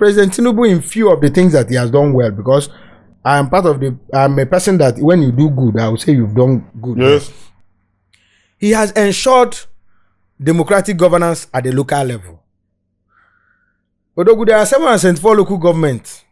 President Tinubu in few of the things that he has done well, because I'm a person that when you do good, I would say you've done good. Yes. He has ensured democratic governance at the local level. Although there are 774 local governments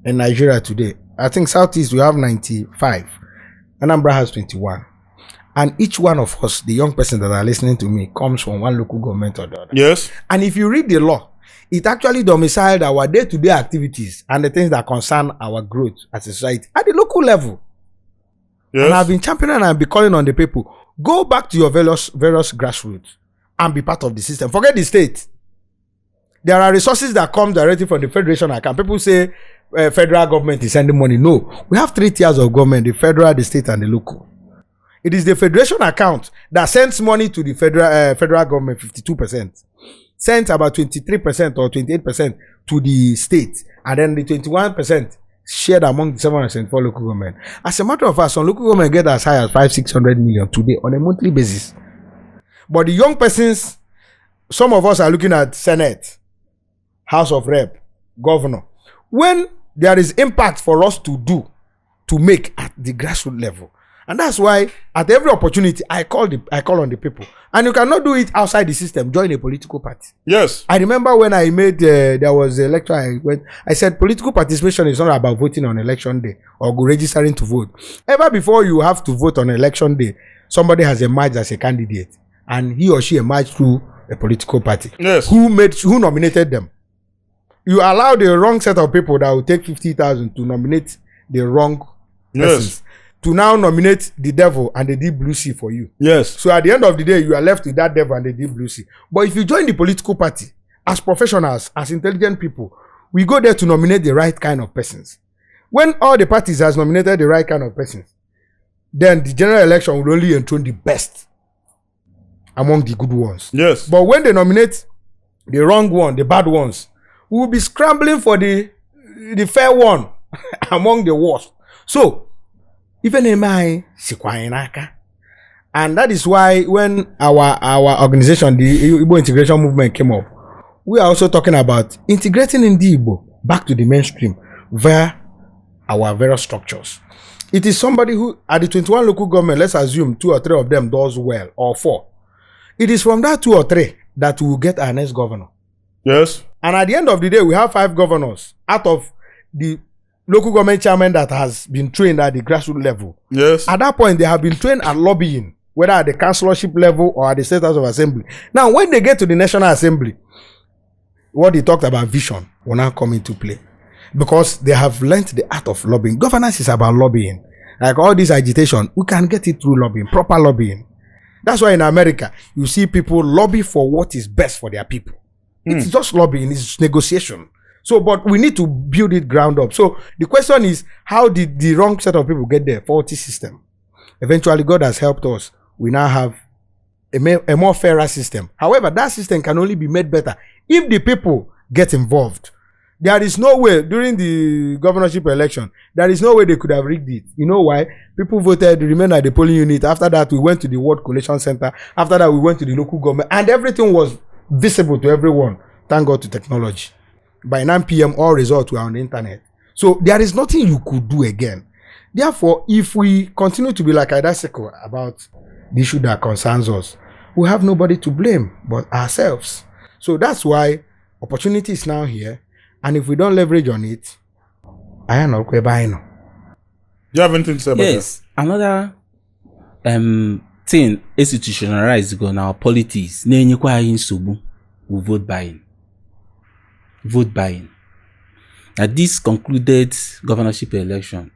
in Nigeria today. I think Southeast we have 95. Anambra has 21. And each one of us, the young person that are listening to me, comes from one local government or the other. Yes. And if you read the law, it actually domiciled our day-to-day activities and the things that concern our growth as a society at the local level. Yes. And I've been championing and I've been calling on the people. Go back to your various grassroots and be part of the system. Forget the state. There are resources that come directly from the federation account. People say federal government is sending money. No. We have 3 tiers of government, the federal, the state, and the local. It is the federation account that sends money to the federal government, 52%. Sends about 23% or 28% to the state. And then the 21% shared among the 704 local government. As a matter of fact, some local government get as high as 500-600 million today on a monthly basis. But the young persons, some of us are looking at Senate, House of Rep, Governor. When there is impact for us to make at the grassroots level. And that's why at every opportunity I call on the people. And you cannot do it outside the system. Join a political party. Yes. I remember when I made there was a lecture I said political participation is not about voting on election day or registering to vote. Ever before you have to vote on election day, somebody has emerged as a candidate and he or she emerged through a political party. Yes. Who nominated them? You allow the wrong set of people that will take 50,000 to nominate the wrong persons. To now nominate the devil and the deep blue sea for you. Yes. So at the end of the day, you are left with that devil and the deep blue sea. But if you join the political party, as professionals, as intelligent people, we go there to nominate the right kind of persons. When all the parties has nominated the right kind of persons, then the general election will only enthrone the best among the good ones. Yes. But when they nominate the wrong one, the bad ones, we will be scrambling for the fair one among the worst. So, even and that is why when our organization, the Igbo integration movement, came up, we are also talking about integrating in the Igbo back to the mainstream via our various structures. It is somebody who, at the 21 local government, let's assume 2 or 3 of them does well, or 4. It is from that 2 or 3 that we will get our next governor. Yes. And at the end of the day, we have 5 governors out of the local government chairman that has been trained at the grassroots level. Yes. At that point, they have been trained at lobbying, whether at the councillorship level or at the State House of Assembly. Now, when they get to the National Assembly, what they talked about vision will now come into play. Because they have learned the art of lobbying. Governance is about lobbying. Like all this agitation, we can get it through lobbying, proper lobbying. That's why in America, you see people lobby for what is best for their people. It's just lobbying, it's negotiation. So, but we need to build it ground up. So, the question is, how did the wrong set of people get there? Faulty system. Eventually, God has helped us. We now have a more fairer system. However, that system can only be made better if the people get involved. There is no way, during the governorship election, there is no way they could have rigged it. You know why? People voted, remained at the polling unit. After that, we went to the World Collation Center. After that, we went to the local government. And everything was visible to everyone. Thank God to technology. By 9 p.m., all results were on the internet. So there is nothing you could do again. Therefore, if we continue to be like Idaseko about the issue that concerns us, we have nobody to blame but ourselves. So that's why opportunity is now here. And if we don't leverage on it, I am not going to buy. Do you have anything to say about that? Yes. Another thing institutionalized go now politics. We vote buying. Vote buying. Now this concluded governorship election.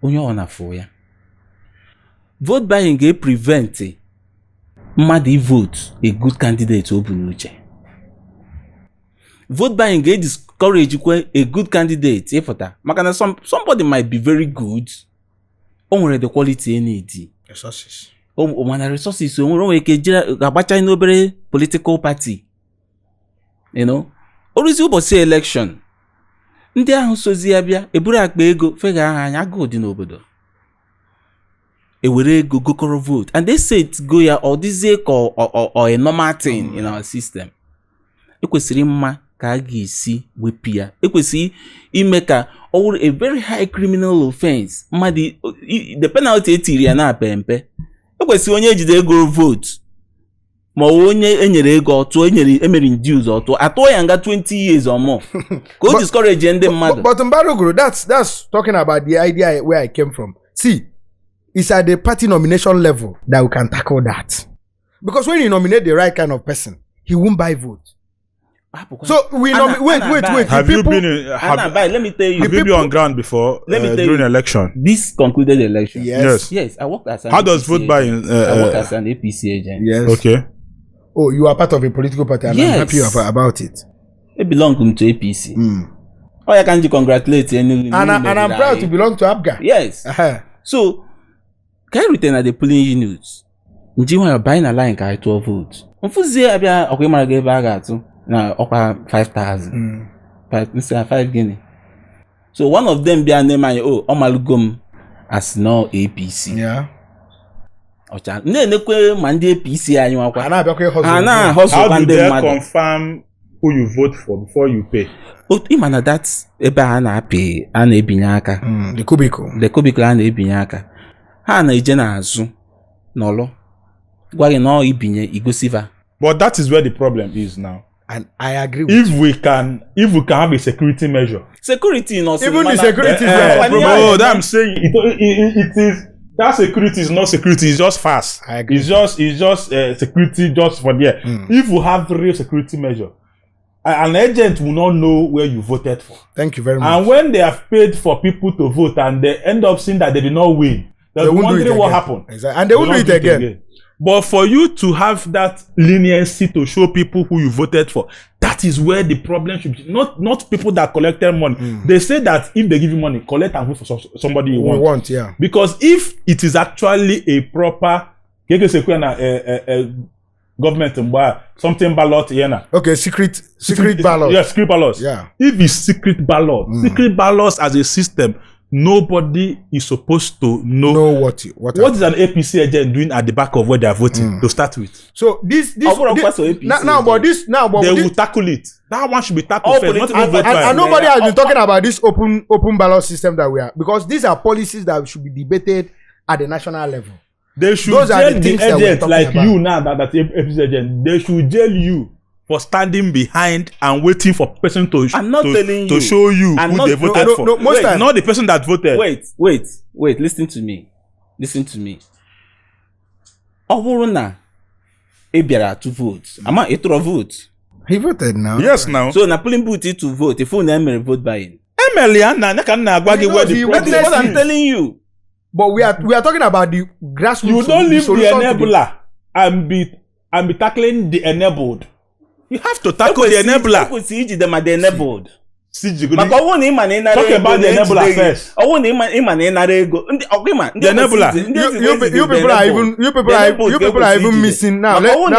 Vote buying can prevent mmadụ vote a good candidate to open uche. Vote buying can discourage a good candidate. Somebody might be very good. Onwere the quality need. Resources. Resources. Onwere ke in political party. You know. Orizi ụbọchị election. Ndị ahụ sozi abịa eburu akpa ego fega aha anya go dị n'obodo. Ewere ego gokoro vote and they say it go ya or this or a normal thing in our system. Ekwesịrị mma ka a ga-esi wepụ ya. Ekwesịghị ime ka ọ wụrụ a very high criminal offense. Mmadụ the penalty etiri ya na-ape mpe. Ekwesịghị onye ejide ego vote ma onye enyere ego ọtụ emere induce ọtụ atụọ ya nga 20 years or more ka o discourage ndị mmadụ. But Mbarogoro, that's talking about the idea where I came from. See, it's at the party nomination level that we can tackle that. Because when you nominate the right kind of person, he won't buy votes. So we wait. Have you been let me tell you. Have you been on ground before during election? This concluded election. Yes. I worked as an How does vote buying? I worked as an APC agent. Yes. Okay. Oh, you are part of a political party, and I'm happy about it. It belongs to APC. Oh, I can't congratulate you. And I'm proud to belong to ABGA. Yes. So, can you return at the polling units? When you're buying a line, can I 12 votes? Unfuzi abia okwe mara ge baga tu na okwa 5,000. 5 guinea. So one of them be a name Omalugum as no APC. Yeah. Ocha nekwe mandi APC anyu akwa. Ana hustle. How do they confirm who you vote for before you pay? Imana that's ebe a na-apị a na-ebinye aka. The cubicle a na-ebinye aka. Ha na-eje n'azụ n'ọlụ. Gwa gị na ọ ibinye igosiva. But that is where the problem is now. And I agree with you. If we can have a security measure. Security not even the security that I'm saying it is that security is not security, it's just fast. I agree. It's just security just for there. If we have real security measure, an agent will not know where you voted for. Thank you very much. And when they have paid for people to vote and they end up seeing that they did not win, they'll be wondering what happened. Exactly. And they will do it again. But for you to have that leniency to show people who you voted for, that is where the problem should be. Not people that collected money. They say that if they give you money, collect and vote for somebody you want. Yeah. Because if it is actually a proper government something ballot okay, secret ballot. Yeah, secret ballots. Yeah. If it's secret ballot, secret ballots as a system, nobody is supposed to know what is an APC agent doing at the back of where they are voting to start with. So this they will tackle it. That one should be tackled first. And nobody has been talking about this open ballot system that we are, because these are policies that should be debated at the national level. They should Those jail are the the things that we're agent talking like about. you now that APC agent. They should jail you for standing behind and waiting for person to show you who they voted for. No, most times. Not the person that voted. Wait. Listen to me. Ọ bụrụ na ị bịara to vote, ama ị tụrụ vote. He voted now. Yes, now. So na polling booth to vote, if you na vote buying. Emelian na ka na agwa gị where the problem is. What I'm telling you. But we are talking about the grassroots. You don't leave the enabler and be tackling the enabled. You have to tackle the enabler. The enabled. Talk about the enabler first. The enabler. You people are even missing now. Now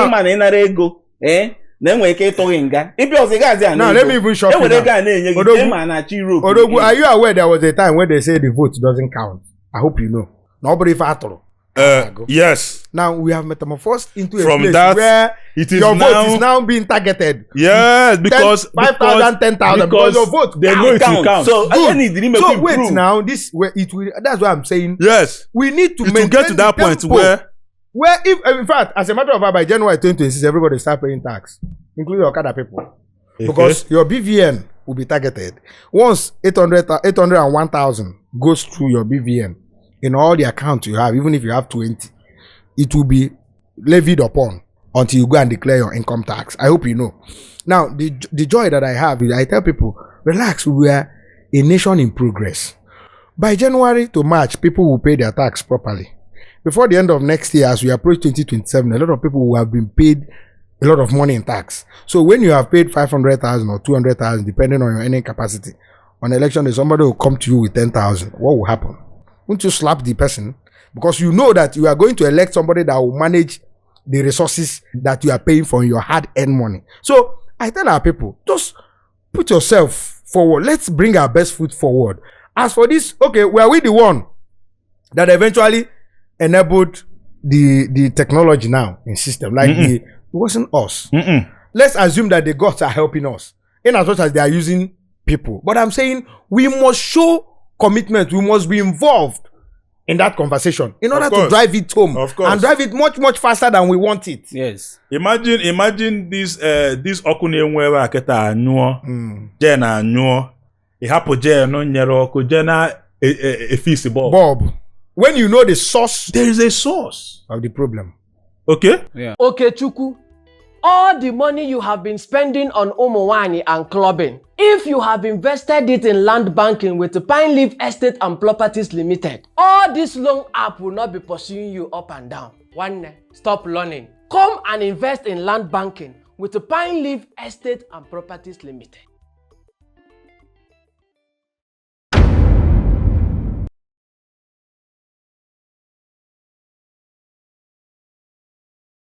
let me even shock you. Odogwu, are you aware there was a time when they say the vote doesn't count? I hope you know. Nobody factor. Yes. Now we have metamorphosed into from a place that, where your vote is now being targeted. Yes, because 5,000, 10,000 because your vote they know it will count. So wait now, this where it will. That's what I'm saying. Yes, we need to get to that point where if in fact, as a matter of fact, by January 2026, everybody start paying tax, including Okada people, because your BVN will be targeted. Once 801,000 goes through your BVN. In all the accounts you have, even if you have 20, it will be levied upon until you go and declare your income tax. I hope you know. Now, the joy that I have is I tell people, relax, we are a nation in progress. By January to March, people will pay their tax properly. Before the end of next year, as we approach 2027, a lot of people will have been paid a lot of money in tax. So when you have paid 500,000 or 200,000, depending on your earning capacity, on election day, somebody will come to you with 10,000. What will happen? Won't you slap the person? Because you know that you are going to elect somebody that will manage the resources that you are paying for your hard-earned money. So I tell our people, just put yourself forward. Let's bring our best foot forward. As for this, okay, were we the one that eventually enabled the technology now in system? Like it wasn't us. Let's assume that the gods are helping us. in as much as they are using people. But I'm saying we must show commitment. We must be involved in that conversation in order to drive it home. Of course. And drive it much, much faster than we want it. Yes. Imagine this ọkụ na-enwe akịta anyụọ jee na anyụọ ịhapụ jee no nyere ọkụ jee na efisi bulb. When you know the source, there is a source of the problem. Okay? Yeah. Okay, Chuku. All the money you have been spending on Omowani and clubbing, if you have invested it in land banking with the Pine Leaf Estate and Properties Limited, all this loan app will not be pursuing you up and down. One, stop learning. Come and invest in land banking with the Pine Leaf Estate and Properties Limited.